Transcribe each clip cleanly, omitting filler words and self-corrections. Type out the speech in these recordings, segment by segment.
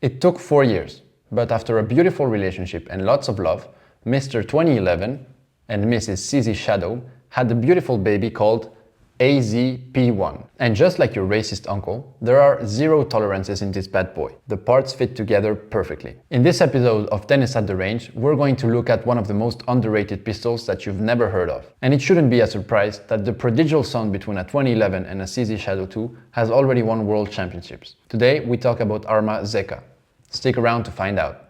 It took 4 years, but after a beautiful relationship and lots of love, Mr. 2011 and Mrs. CZ Shadow had a beautiful baby called AZ-P1. And just like your racist uncle, there are zero tolerances in this bad boy. The parts fit together perfectly. In this episode of Tennis at the Range, we're going to look at one of the most underrated pistols that you've never heard of. And it shouldn't be a surprise that the Prodigal Son between a 2011 and a CZ Shadow 2 has already won world championships. Today we talk about Arma Zeka. Stick around to find out.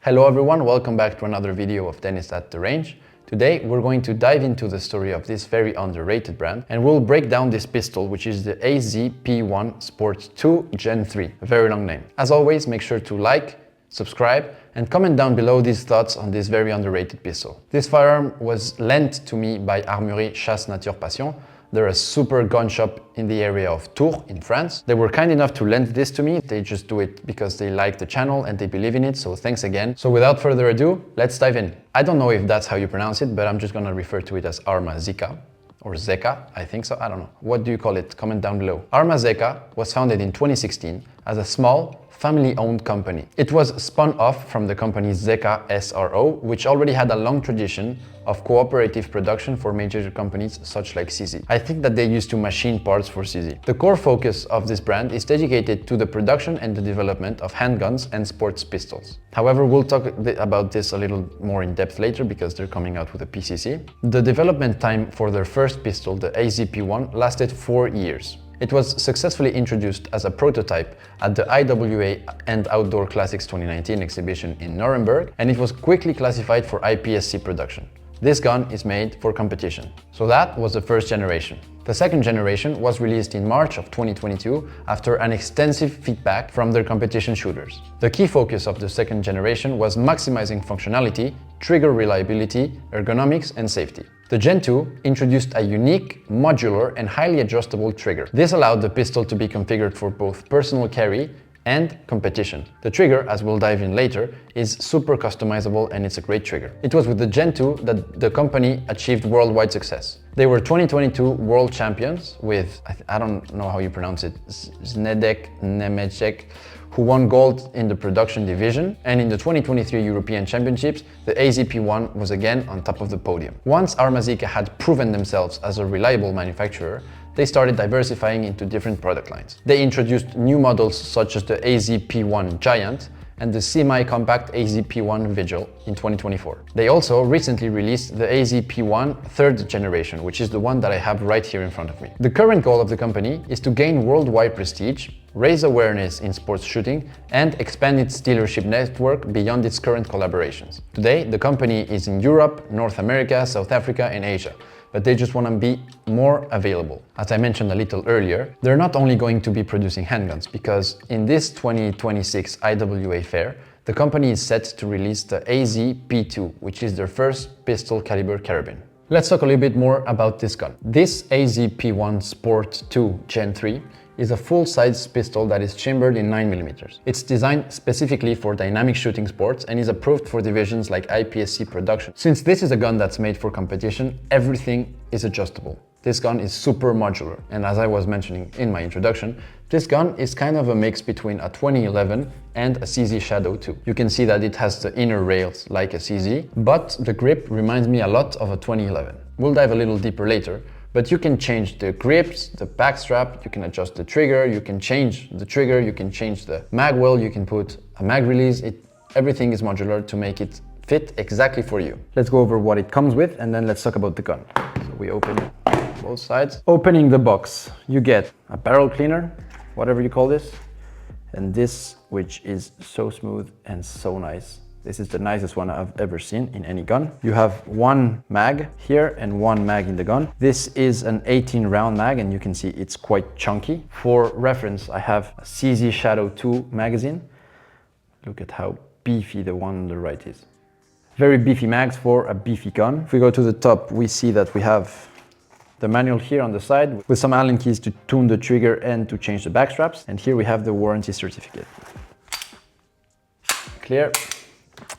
Hello everyone, welcome back to another video of Tennis at the Range. Today we're going to dive into the story of this very underrated brand and we'll break down this pistol, which is the AZ-P1 Sport 2 Gen 3, a very long name. As always, make sure to like, subscribe and comment down below these thoughts on this very underrated pistol. This firearm was lent to me by Armerie Chassenaturepassion. They're a super gun shop in the area of Tours in France. They were kind enough to lend this to me. They just do it because they like the channel and they believe in it, so thanks again. So without further ado, let's dive in. I don't know if that's how you pronounce it, but I'm just gonna refer to it as Arma Zeka, or Zeka, I think so, I don't know. What do you call it? Comment down below. Arma Zeka was founded in 2016 as a small, family-owned company. It was spun off from the company Zeka SRO, which already had a long tradition of cooperative production for major companies such like CZ. I think that they used to machine parts for CZ. The core focus of this brand is dedicated to the production and the development of handguns and sports pistols. However, we'll talk about this a little more in depth later because they're coming out with a PCC. The development time for their first pistol, the AZ-P1, lasted 4 years. It was successfully introduced as a prototype at the IWA and Outdoor Classics 2019 exhibition in Nuremberg, and it was quickly classified for IPSC production. This gun is made for competition. So that was the first generation. The second generation was released in March of 2022 after an extensive feedback from their competition shooters. The key focus of the second generation was maximizing functionality, trigger reliability, ergonomics, and safety. The Gen 2 introduced a unique, modular, and highly adjustable trigger. This allowed the pistol to be configured for both personal carry and competition. The trigger, as we'll dive in later, is super customizable and it's a great trigger. It was with the Gen 2 that the company achieved worldwide success. They were 2022 world champions with, I don't know how you pronounce it, Zdeněk Němeček, who won gold in the production division, and in the 2023 European Championships, the AZ-P1 was again on top of the podium. Once Arma Zeka had proven themselves as a reliable manufacturer, they started diversifying into different product lines. They introduced new models such as the AZ-P1 Giant and the semi-compact AZ-P1 Vigil in 2024. They also recently released the AZ-P1 third generation, which is the one that I have right here in front of me. The current goal of the company is to gain worldwide prestige, raise awareness in sports shooting, and expand its dealership network beyond its current collaborations. Today, the company is in Europe, North America, South Africa, and Asia, but they just want to be more available. As I mentioned a little earlier, they're not only going to be producing handguns, because in this 2026 IWA fair, the company is set to release the AZ-P2, which is their first pistol caliber carabine. Let's talk a little bit more about this gun. This AZ-P1 Sport 2 Gen 3 is a full-size pistol that is chambered in 9mm. It's designed specifically for dynamic shooting sports and is approved for divisions like IPSC production. Since this is a gun that's made for competition, everything is adjustable. This gun is super modular, and as I was mentioning in my introduction, this gun is kind of a mix between a 2011 and a CZ Shadow 2. You can see that it has the inner rails like a CZ, but the grip reminds me a lot of a 2011. We'll dive a little deeper later, but you can change the grips, the back strap, you can adjust the trigger, you can change the trigger, you can change the mag well, you can put a mag release. Everything is modular to make it fit exactly for you. Let's go over what it comes with and then let's talk about the gun. So we open both sides. Opening the box, you get a barrel cleaner, whatever you call this, and this, which is so smooth and so nice. This is the nicest one I've ever seen in any gun. You have one mag here and one mag in the gun. This is an 18 round mag and you can see it's quite chunky. For reference, I have a CZ Shadow 2 magazine. Look at how beefy the one on the right is. Very beefy mags for a beefy gun. If we go to the top, we see that we have the manual here on the side with some Allen keys to tune the trigger and to change the back straps. And here we have the warranty certificate. Clear.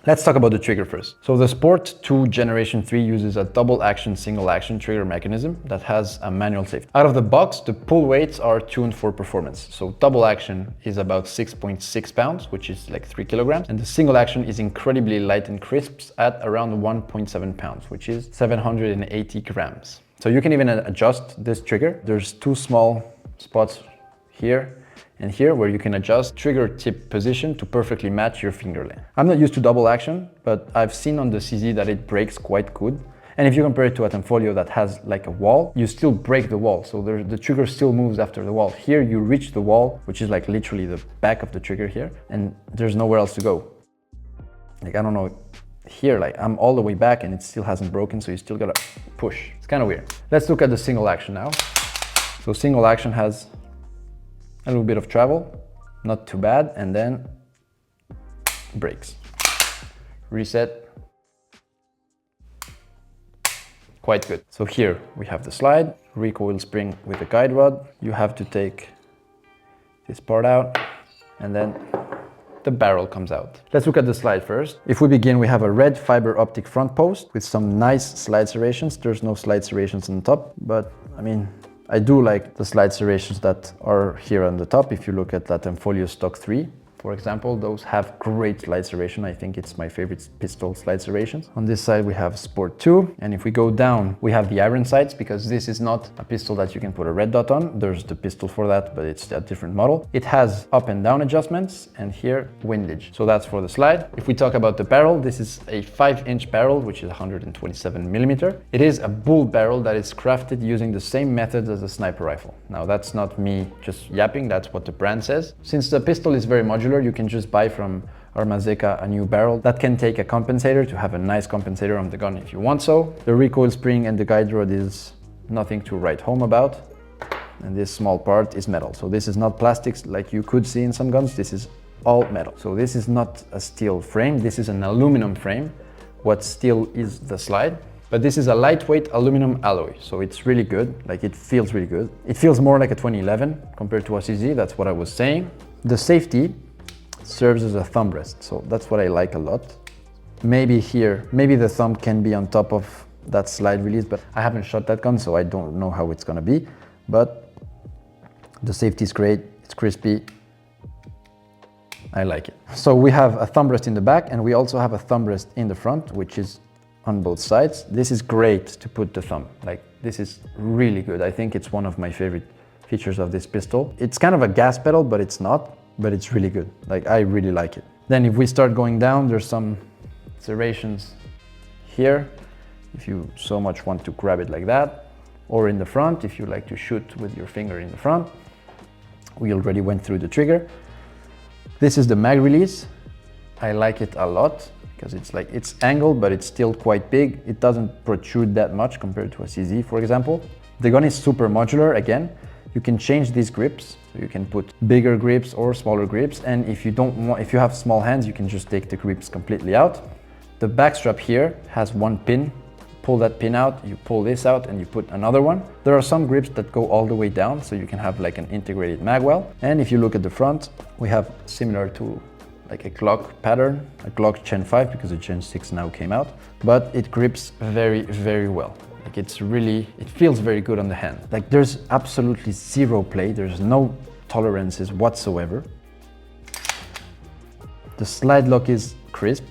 Let's talk about the trigger first. So the Sport 2 Generation 3 uses a double action, single action trigger mechanism that has a manual safety. Out of the box, the pull weights are tuned for performance. So double action is about 6.6 pounds, which is like 3 kilograms. And the single action is incredibly light and crisp at around 1.7 pounds, which is 780 grams. So you can even adjust this trigger. There's two small spots here and here where you can adjust trigger tip position to perfectly match your finger length. I'm not used to double action, but I've seen on the CZ that it breaks quite good. And if you compare it to a Tenfolio that has like a wall, you still break the wall. So the trigger still moves after the wall. Here you reach the wall, which is like literally the back of the trigger here, and there's nowhere else to go. Like, I don't know, here, like I'm all the way back and it still hasn't broken, so you still gotta push. It's kind of weird. Let's look at the single action now. So single action has a little bit of travel, not too bad, and then breaks. Reset. Quite good. So here we have the slide, recoil spring with the guide rod. You have to take this part out and then the barrel comes out. Let's look at the slide first. If we begin, we have a red fiber optic front post with some nice slide serrations. There's no slide serrations on top, but I mean, I do like the slide serrations that are here on the top. If you look at that Tenfolio Stock 3, for example, those have great slide serration. I think it's my favorite pistol slide serrations. On this side, we have Sport 2. And if we go down, we have the iron sights, because this is not a pistol that you can put a red dot on. There's the pistol for that, but it's a different model. It has up and down adjustments, and here windage. So that's for the slide. If we talk about the barrel, this is a 5-inch barrel, which is 127 millimeter. It is a bull barrel that is crafted using the same methods as a sniper rifle. Now, that's not me just yapping, that's what the brand says. Since the pistol is very modular, you can just buy from Arma Zeka a new barrel that can take a compensator to have a nice compensator on the gun if you want so. The recoil spring and the guide rod is nothing to write home about. And this small part is metal. So this is not plastics like you could see in some guns. This is all metal. So this is not a steel frame. This is an aluminum frame. What steel is the slide. But this is a lightweight aluminum alloy, so it's really good. Like, it feels really good. It feels more like a 2011 compared to a CZ, that's what I was saying. The safety serves as a thumb rest, so that's what I like a lot. Maybe here, maybe the thumb can be on top of that slide release, but I haven't shot that gun, so I don't know how it's gonna be. But the safety is great, it's crispy. I like it. So we have a thumb rest in the back, and we also have a thumb rest in the front, which is on both sides. This is great to put the thumb. Like, this is really good. I think it's one of my favorite features of this pistol. It's kind of a gas pedal, but it's not, but it's really good. Like, I really like it. Then if we start going down, there's some serrations here, if you so much want to grab it like that, or in the front, if you like to shoot with your finger in the front. We already went through the trigger. This is the mag release. I like it a lot, because it's like, it's angled, but it's still quite big. It doesn't protrude that much compared to a CZ, for example. The gun is super modular. Again, you can change these grips, so you can put bigger grips or smaller grips. And if you have small hands, you can just take the grips completely out. The back strap here has one pin. Pull that pin out, you pull this out, and you put another one. There are some grips that go all the way down, so you can have like an integrated mag well. And if you look at the front, we have similar to like a Glock pattern, a Glock Gen 5, because the Gen 6 now came out, but it grips very, very well. Like, it feels very good on the hand. Like, there's absolutely zero play, there's no tolerances whatsoever. The slide lock is crisp.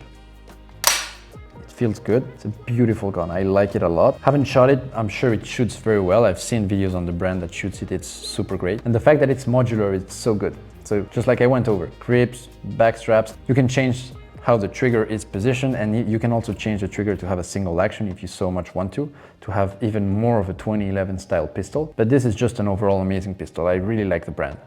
It feels good. It's a beautiful gun. I like it a lot. Haven't shot it. I'm sure it shoots very well. I've seen videos on the brand that shoots it. It's super great. And the fact that it's modular, it's so good. So just like I went over, grips, back straps, you can change how the trigger is positioned, and you can also change the trigger to have a single action if you so much want to have even more of a 2011 style pistol. But this is just an overall amazing pistol. I really like the brand.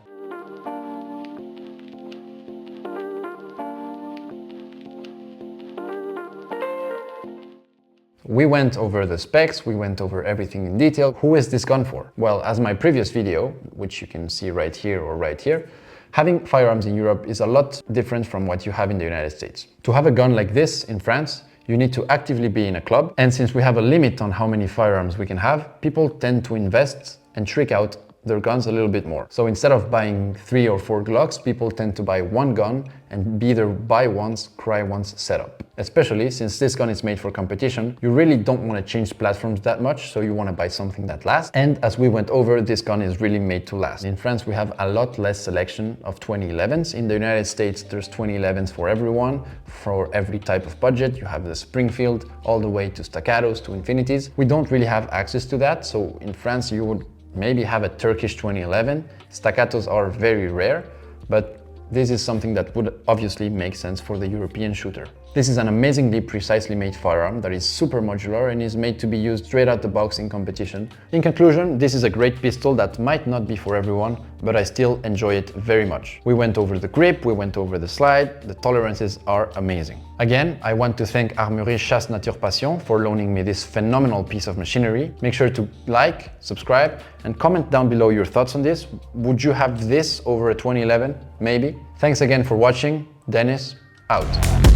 We went over the specs, we went over everything in detail. Who is this gun for? Well, as my previous video, which you can see right here or right here, having firearms in Europe is a lot different from what you have in the United States. To have a gun like this in France, you need to actively be in a club. And since we have a limit on how many firearms we can have, people tend to invest and trick out their guns a little bit more. So instead of buying 3 or 4 Glocks, people tend to buy one gun and be their buy once, cry once setup. Especially since this gun is made for competition, you really don't want to change platforms that much, so you want to buy something that lasts. And as we went over, this gun is really made to last. In France, we have a lot less selection of 2011s. In the United States, there's 2011s for everyone, for every type of budget. You have the Springfield all the way to Staccatos, to Infinities. We don't really have access to that, so in France, you would maybe have a Turkish 2011. Staccatos are very rare, but this is something that would obviously make sense for the European shooter. This is an amazingly precisely made firearm that is super modular and is made to be used straight out the box in competition. In conclusion, this is a great pistol that might not be for everyone, but I still enjoy it very much. We went over the grip, we went over the slide, the tolerances are amazing. Again, I want to thank Armurerie Chassenaturepassion for loaning me this phenomenal piece of machinery. Make sure to like, subscribe, and comment down below your thoughts on this. Would you have this over a 2011? Maybe. Thanks again for watching. Dennis, out.